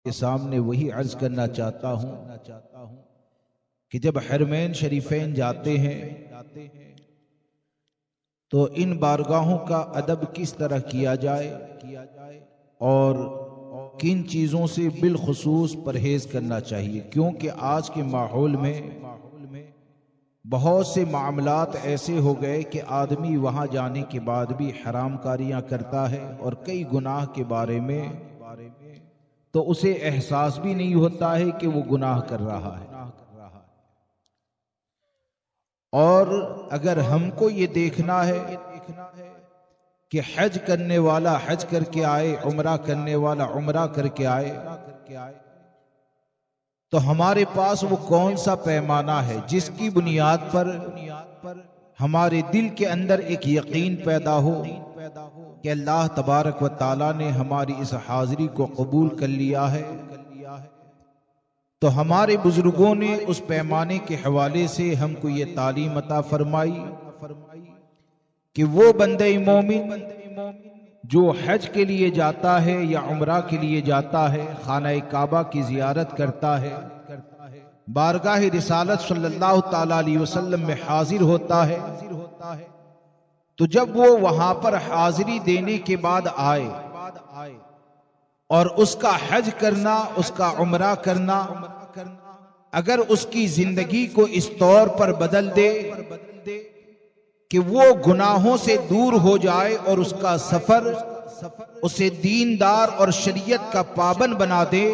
کے سامنے وہی عرض کرنا چاہتا ہوں کہ جب حرمین شریفین جاتے ہیں تو ان بارگاہوں کا ادب کس طرح کیا جائے اور کن چیزوں سے بالخصوص پرہیز کرنا چاہیے، کیونکہ آج کے ماحول میں بہت سے معاملات ایسے ہو گئے کہ آدمی وہاں جانے کے بعد بھی حرام کاریاں کرتا ہے اور کئی گناہ کے بارے میں تو اسے احساس بھی نہیں ہوتا ہے کہ وہ گناہ کر رہا ہے۔ اور اگر ہم کو یہ دیکھنا ہے کہ حج کرنے والا حج کر کے آئے، عمرہ کرنے والا عمرہ کر کے آئے، تو ہمارے پاس وہ کون سا پیمانہ ہے جس کی بنیاد پر ہمارے دل کے اندر ایک یقین پیدا ہو کہ اللہ تبارک و تعالیٰ نے ہماری اس حاضری کو قبول کر لیا ہے۔ تو ہمارے بزرگوں نے اس پیمانے کے حوالے سے ہم کو یہ تعلیم عطا فرمائی کہ وہ بندہ مومن جو حج کے لیے جاتا ہے یا عمرہ کے لیے جاتا ہے، خانہ کعبہ کی زیارت کرتا ہے، بارگاہ رسالت صلی اللہ تعالی علیہ وسلم میں حاضر ہوتا ہے، تو جب وہ وہاں پر حاضری دینے کے بعد آئے اور اس کا حج کرنا، اس کا عمرہ کرنا اگر اس کی زندگی کو اس طور پر بدل دے کہ وہ گناہوں سے دور ہو جائے اور اس کا سفر اسے دیندار اور شریعت کا پابند بنا دے،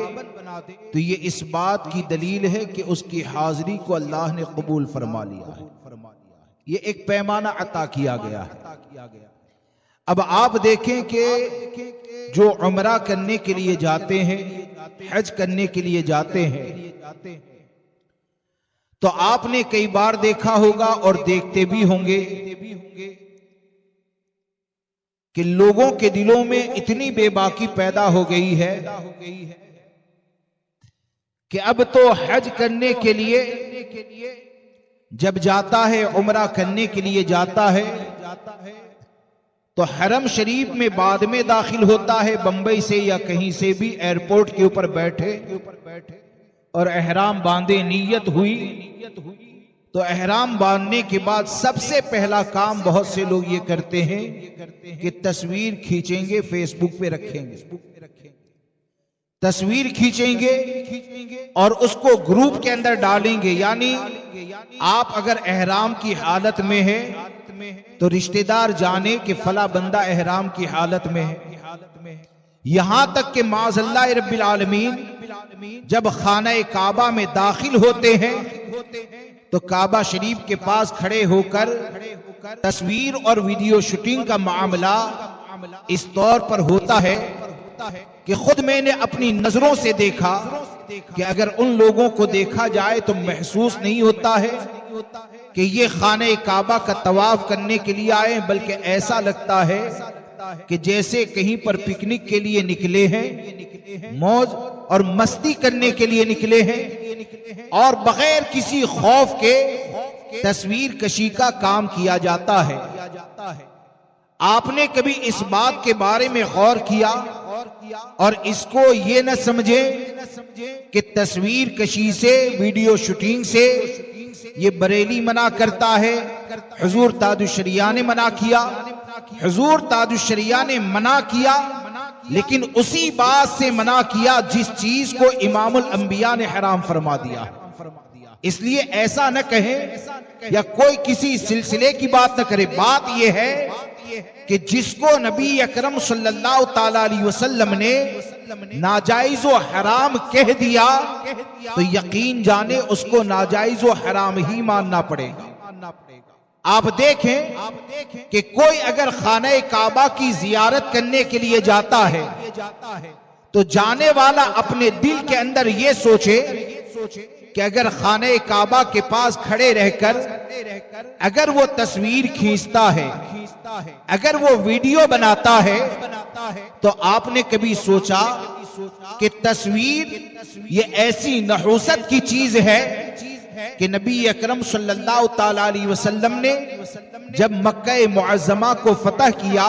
تو یہ اس بات کی دلیل ہے کہ اس کی حاضری کو اللہ نے قبول فرما لیا ہے۔ یہ ایک پیمانہ عطا کیا گیا ہے۔ اب آپ دیکھیں کہ جو عمرہ کرنے کے لیے جاتے ہیں، حج کرنے کے لیے جاتے ہیں، تو آپ نے کئی بار دیکھا ہوگا اور دیکھتے بھی ہوں گے کہ لوگوں کے دلوں میں اتنی بے باکی پیدا ہو گئی ہے کہ اب تو حج کرنے کے لیے جب جاتا ہے، عمرہ کرنے کے لیے جاتا ہے، تو حرم شریف میں بعد میں داخل ہوتا ہے، بمبئی سے یا کہیں سے بھی ایئرپورٹ کے اوپر بیٹھے اور احرام باندھے، نیت ہوئی، تو احرام باندھنے کے بعد سب سے پہلا کام بہت سے لوگ یہ کرتے ہیں کہ تصویر کھینچیں گے، فیس بک پہ رکھیں گے، تصویر کھینچیں گے اور اس کو گروپ کے اندر ڈالیں گے۔ یعنی آپ اگر احرام کی حالت میں ہے تو رشتہ دار جانے کہ فلاں بندہ احرام کی حالت میں ہے، یہاں تک کہ معاذ اللہ رب العالمین جب خانہ کعبہ میں داخل ہوتے ہیں تو کعبہ شریف کے پاس کھڑے ہو کر تصویر اور ویڈیو شوٹنگ کا معاملہ اس طور پر ہوتا ہے کہ خود میں نے اپنی نظروں سے دیکھا کہ اگر ان لوگوں کو دیکھا جائے تو محسوس نہیں ہوتا ہے کہ یہ خانہ کعبہ کا طواف کرنے کے لیے آئے، بلکہ ایسا لگتا ہے کہ جیسے کہیں پر پکنک کے لیے نکلے ہیں، موج اور مستی کرنے کے لیے نکلے ہیں، اور بغیر کسی خوف کے تصویر کشی کا کام کیا جاتا ہے۔ آپ نے کبھی اس بات کے بارے میں غور کیا اور اس کو یہ نہ سمجھے کہ تصویر کشی سے، ویڈیو شوٹنگ سے یہ بریلی منع کرتا ہے؟ حضور تاج الشریعہ نے منع کیا، حضور تاج الشریعہ نے منع کیا، لیکن اسی بات سے منع کیا جس چیز کو امام الانبیاء نے حرام فرما دیا۔ اس لیے ایسا نہ کہیں یا کوئی کسی سلسلے کی بات نہ کرے، بات یہ ہے کہ جس کو نبی اکرم صلی اللہ تعالی علیہ وسلم نے ناجائز و حرام کہہ دیا تو یقین جانے اس کو ناجائز و حرام ہی ماننا پڑے گا۔ آپ دیکھیں کہ کوئی اگر خانہ کعبہ کی زیارت کرنے کے لیے جاتا ہے تو جانے والا اپنے دل کے اندر یہ سوچے کہ اگر خانہ کعبہ کے پاس کھڑے رہ کر اگر وہ تصویر کھینچتا ہے، اگر وہ ویڈیو بناتا ہے، تو آپ نے کبھی سوچا کہ تصویر یہ ایسی نحوست کی چیز ہے کہ نبی اکرم صلی اللہ تعالی علیہ وسلم نے جب مکہ معظمہ کو فتح کیا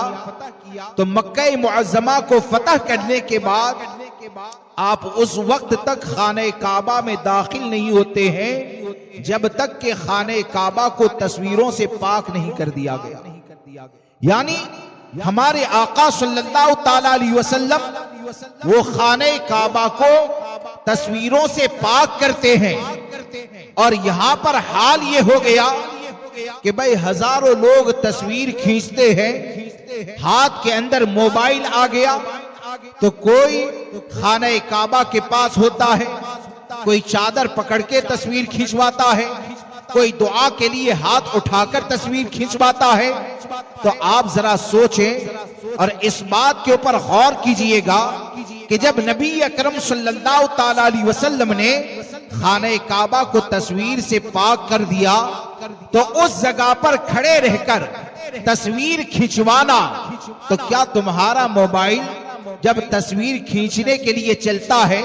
تو مکہ معظمہ کو فتح کرنے کے بعد آپ اس وقت تک خانہ کعبہ میں داخل نہیں ہوتے ہیں جب تک کہ خانہ کعبہ کو تصویروں سے پاک نہیں کر دیا گیا. یعنی ہمارے آقا صلی اللہ تعالی علیہ وسلم وہ خانہ کعبہ کو تصویروں سے پاک کرتے ہیں. اور یہاں پر حال یہ ہو گیا کہ بھئی ہزاروں لوگ تصویر کھینچتے ہیں، ہاتھ کے اندر موبائل آ گیا تو کوئی خانہ کعبہ کے پاس ہوتا ہے، کوئی چادر پکڑ کے تصویر کھینچواتا ہے، کوئی دعا کے لیے ہاتھ اٹھا کر تصویر کھینچواتا ہے. تو آپ ذرا سوچیں اور اس بات کے اوپر غور کیجئے گا کہ جب نبی اکرم صلی اللہ تعالی علیہ وسلم نے خانہ کعبہ کو تصویر سے پاک کر دیا تو اس جگہ پر کھڑے رہ کر تصویر کھینچوانا، تو کیا تمہارا موبائل جب تصویر کھینچنے کے لیے چلتا ہے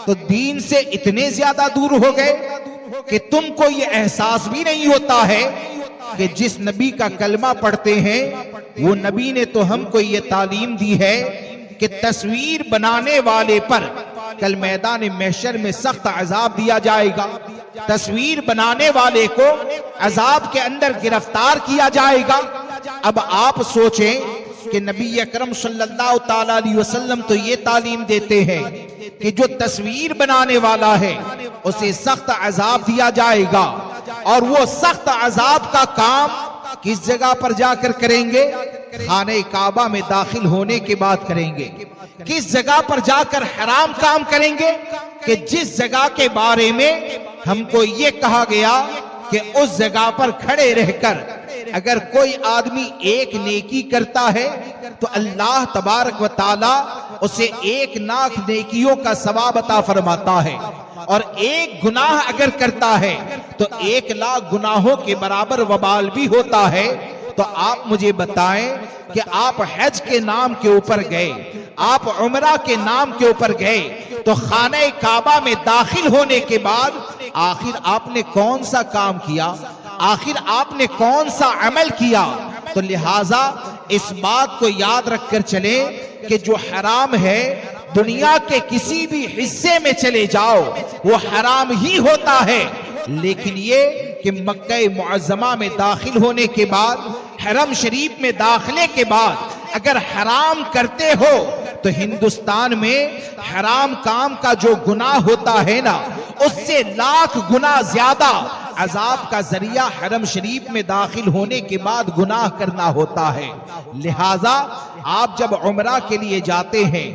تو دین سے اتنے زیادہ دور ہو گئے کہ تم کو یہ احساس بھی نہیں ہوتا ہے کہ جس نبی کا کلمہ پڑھتے ہیں وہ نبی نے تو ہم کو یہ تعلیم دی ہے کہ تصویر بنانے والے پر کل میدان محشر میں سخت عذاب دیا جائے گا، تصویر بنانے والے کو عذاب کے اندر گرفتار کیا جائے گا. اب آپ سوچیں کہ نبی اکرم صلی اللہ تعالی علیہ وسلم تو یہ تعلیم دیتے ہیں کہ جو تصویر بنانے والا ہے اسے سخت عذاب دیا جائے گا، اور وہ سخت عذاب کا کام کس جگہ پر جا کر کریں گے؟ خانہ کعبہ میں داخل ہونے کے بعد کریں گے. کس جگہ پر جا کر حرام کام کریں گے؟ کہ جس جگہ کے بارے میں ہم کو یہ کہا گیا کہ اس جگہ پر کھڑے رہ کر اگر کوئی آدمی ایک نیکی کرتا ہے تو اللہ تبارک و تعالی اسے 1,00,000 نیکیوں کا ثواب عطا فرماتا ہے، اور ایک گناہ اگر کرتا ہے تو 1,00,000 گناہوں کے برابر وبال بھی ہوتا ہے. تو آپ مجھے بتائیں کہ آپ حج کے نام کے اوپر گئے، آپ عمرہ کے نام کے اوپر گئے، تو خانہ کعبہ میں داخل ہونے کے بعد آخر آپ نے کون سا کام کیا؟ آخر آپ نے کون سا عمل کیا؟ تو لہٰذا اس بات کو یاد رکھ کر چلیں کہ جو حرام ہے دنیا کے کسی بھی حصے میں چلے جاؤ وہ حرام ہی ہوتا ہے، لیکن یہ کہ مکہ معظمہ میں داخل ہونے کے بعد، حرم شریف میں داخلے کے بعد اگر حرام کرتے ہو تو ہندوستان میں حرام کام کا جو گناہ ہوتا ہے نا اس سے 1,00,000 گنا زیادہ عذاب کا ذریعہ حرم شریف میں داخل ہونے کے بعد گناہ کرنا ہوتا ہے. لہٰذا آپ جب عمرہ کے لیے جاتے ہیں،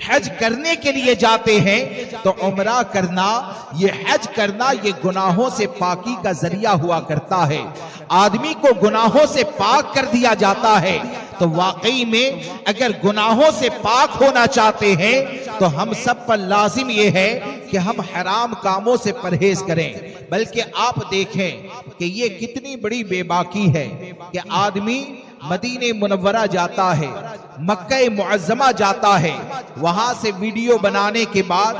حج کرنے کے لیے جاتے ہیں، تو عمرہ کرنا، یہ حج کرنا، یہ گناہوں سے پاکی کا ذریعہ ہوا کرتا ہے. آدمی کو گناہوں سے پاک کر دیا جاتا ہے. تو واقعی میں اگر گناہوں سے پاک ہونا چاہتے ہیں تو ہم سب پر لازم یہ ہے کہ ہم حرام کاموں سے پرہیز کریں. بلکہ آپ دیکھیں کہ یہ کتنی بڑی بے باکی ہے کہ آدمی مدینہ منورہ جاتا ہے، مکہ معظمہ جاتا ہے، وہاں سے ویڈیو بنانے کے بعد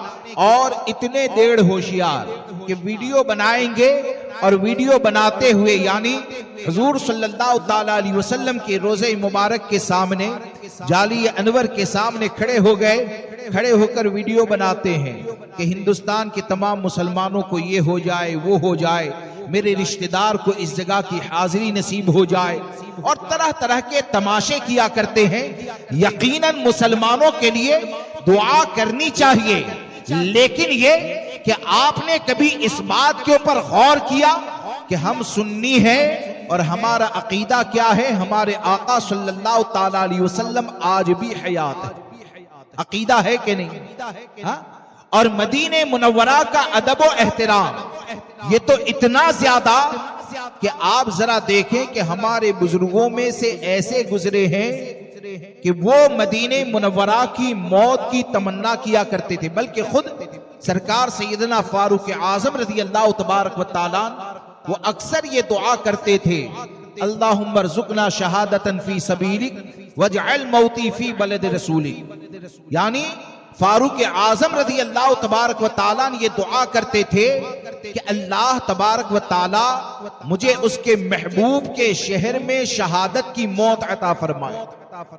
اور اتنے ڈیڑھ ہوشیار کہ ویڈیو بنائیں گے، اور ویڈیو بناتے ہوئے یعنی حضور صلی اللہ تعالی علیہ وسلم کے روضہ مبارک کے سامنے، جالی انور کے سامنے کھڑے ہو گئے، کھڑے ہو کر ویڈیو بناتے ہیں کہ ہندوستان کے تمام مسلمانوں کو یہ ہو جائے، وہ ہو جائے، میرے رشتہ دار کو اس جگہ کی حاضری نصیب ہو جائے، اور طرح طرح کے تماشے کیا کرتے ہیں. یقیناً مسلمانوں کے لیے دعا کرنی چاہیے، لیکن یہ کہ آپ نے کبھی اس بات کے اوپر غور کیا کہ ہم سنی ہیں اور ہمارا عقیدہ کیا ہے؟ ہمارے آقا صلی اللہ تعالی علیہ وسلم آج بھی حیات ہے. عقیدہ ہے کہ نہیں؟ اور مدینہ منورہ کا ادب و احترام یہ تو اتنا زیادہ کہ آپ ذرا دیکھیں کہ ہمارے بزرگوں میں سے ایسے گزرے ہیں کہ وہ مدینہ منورہ کی موت کی تمنا کیا کرتے تھے. بلکہ خود سرکار سیدنا فاروق اعظم رضی اللہ تبارک و تعالی وہ اکثر یہ دعا کرتے تھے، اللہم ارزقنا شہادتا فی سبیلک واجعل موتی فی بلد رسولک. یعنی فاروق اعظم رضی اللہ تبارک و تعالیٰ یہ دعا کرتے تھے کہ اللہ تبارک و تعالیٰ مجھے اس کے محبوب کے شہر میں شہادت کی موت عطا فرمائے.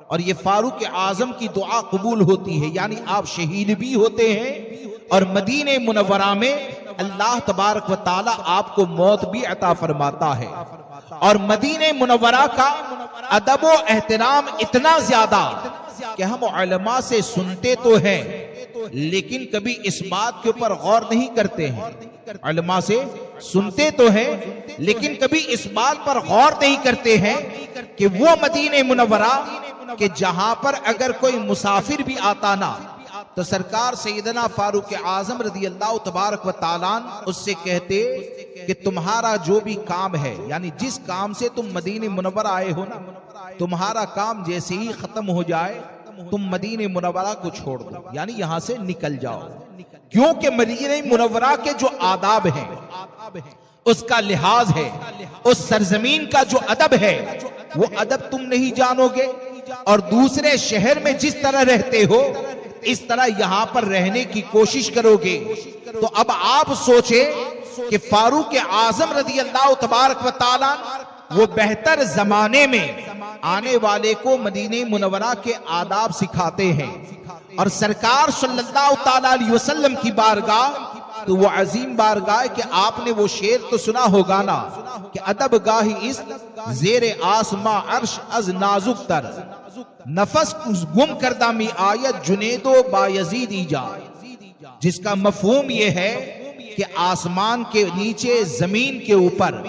اور یہ فاروق اعظم کی دعا قبول ہوتی ہے، یعنی آپ شہید بھی ہوتے ہیں اور مدینہ منورہ میں اللہ تبارک و تعالی آپ کو موت بھی عطا فرماتا ہے۔ اور مدینہ منورہ کا ادب و احترام اتنا زیادہ کہ ہم علماء سے سنتے تو ہیں لیکن کبھی اس بات کے اوپر غور نہیں کرتے ہیں۔ علماء سے سنتے تو ہیں لیکن کبھی اس بات پر غور نہیں کرتے ہیں کہ وہ مدینہ منورہ کہ جہاں پر اگر کوئی مسافر بھی آتا نا تو سرکار سیدنا فاروق اعظم رضی اللہ تبارک و تعالیٰ اس سے کہتے کہ تمہارا جو بھی کام ہے، یعنی جس کام سے تم مدینہ منورہ آئے ہو نا، تمہارا کام جیسے ہی ختم ہو جائے تم مدینہ منورہ کو چھوڑ دو، یعنی یہاں سے نکل جاؤ، کیونکہ مدینہ منورہ کے جو آداب ہیں، اس کا لحاظ ہے، اس سرزمین کا جو ادب ہے وہ ادب تم نہیں جانو گے، اور دوسرے شہر میں جس طرح رہتے ہو اس طرح یہاں پر رہنے کی کوشش کرو گے۔ تو اب آپ سوچیں کہ فاروق اعظم رضی اللہ تبارک و تعالیٰ وہ بہتر زمانے میں آنے والے کو مدینہ منورہ کے آداب سکھاتے ہیں، اور سرکار صلی اللہ تعالیٰ علیہ وسلم کی بارگاہ تو وہ عظیم بارگاہ کہ آپ نے وہ شعر تو سنا ہوگا نا کہ ادب گاہی اس زیر آسماں عرش از نازک تر، نفس گم کردہ می آیت جنید و بایزید ایجاد، جس کا مفہوم یہ ہے کہ آسمان کے نیچے زمین کے اوپر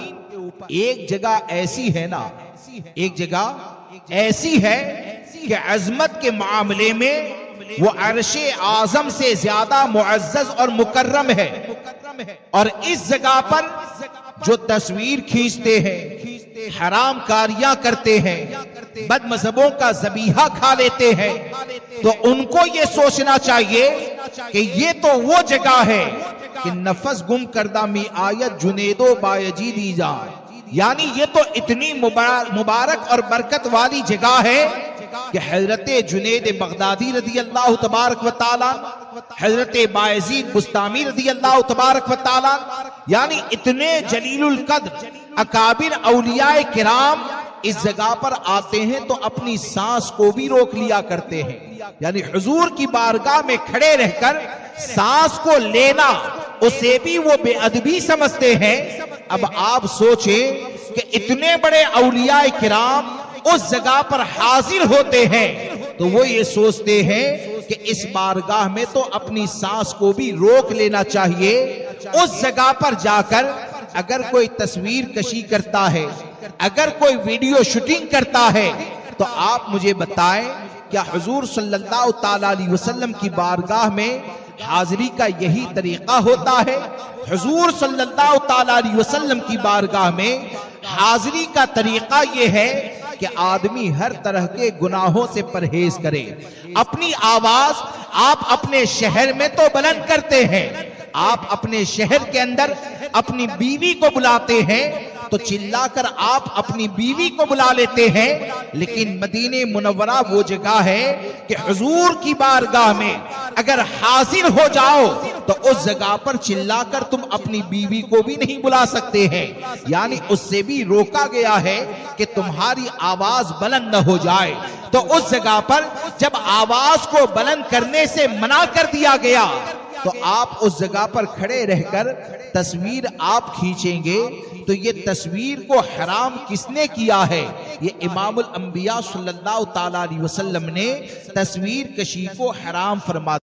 ایک جگہ ایسی ہے نا، ایک جگہ ایسی ہے کہ عظمت کے معاملے میں وہ عرش اعظم سے زیادہ معزز اور مکرم ہے، اور اس جگہ پر جو تصویر کھینچتے ہیں، حرام کاریاں کرتے ہیں، بد مذہبوں کا ذبیحہ کھا لیتے ہیں، تو ان کو یہ سوچنا چاہیے کہ یہ تو وہ جگہ ہے کہ نفس گم کردہ می آیت جنید و بایجید ایجاد، یعنی یہ تو اتنی مبارک اور برکت والی جگہ ہے کہ حضرت جنید بغدادی رضی اللہ تبارک و تعالیٰ، حضرت بایزید بستامی رضی اللہ تبارک و تعالیٰ، یعنی اتنے جلیل القدر اکابر اولیاء کرام اس جگہ پر آتے ہیں تو اپنی سانس کو بھی روک لیا کرتے ہیں، یعنی حضور کی بارگاہ میں کھڑے رہ کر سانس کو لینا اسے بھی وہ بے ادبی سمجھتے ہیں۔ اب آپ سوچیں کہ اتنے بڑے اولیاء کرام اس جگہ پر حاضر ہوتے ہیں تو وہ یہ سوچتے ہیں کہ اس بارگاہ میں تو اپنی سانس کو بھی روک لینا چاہیے۔ اس جگہ پر جا کر اگر کوئی تصویر کشی کرتا ہے، اگر کوئی ویڈیو شوٹنگ کرتا ہے تو آپ مجھے بتائیں کیا حضور صلی اللہ تعالیٰ علیہ وسلم کی بارگاہ میں حاضری کا یہی طریقہ ہوتا ہے؟ حضور صلی اللہ تعالیٰ علیہ وسلم کی بارگاہ میں حاضری کا طریقہ یہ ہے کہ آدمی ہر طرح کے گناہوں سے پرہیز کرے۔ اپنی آواز آپ اپنے شہر میں تو بلند کرتے ہیں، آپ اپنے شہر کے اندر اپنی بیوی کو بلاتے ہیں تو چلا کر آپ اپنی بیوی کو بلا لیتے ہیں، لیکن مدینہ منورہ وہ جگہ ہے کہ حضور کی بارگاہ میں اگر حاضر ہو جاؤ تو اس جگہ پر چلا کر تم اپنی بیوی کو بھی نہیں بلا سکتے ہیں، یعنی اس سے بھی روکا گیا ہے کہ تمہاری آواز بلند نہ ہو جائے۔ تو اس جگہ پر جب آواز کو بلند کرنے سے منع کر دیا گیا تو آپ اس جگہ پر کھڑے رہ کر تصویر آپ کھینچیں گے تو یہ تصویر کو حرام کس نے کیا ہے؟ یہ امام الانبیاء صلی اللہ تعالیٰ علیہ وسلم نے تصویر کشی کو حرام فرما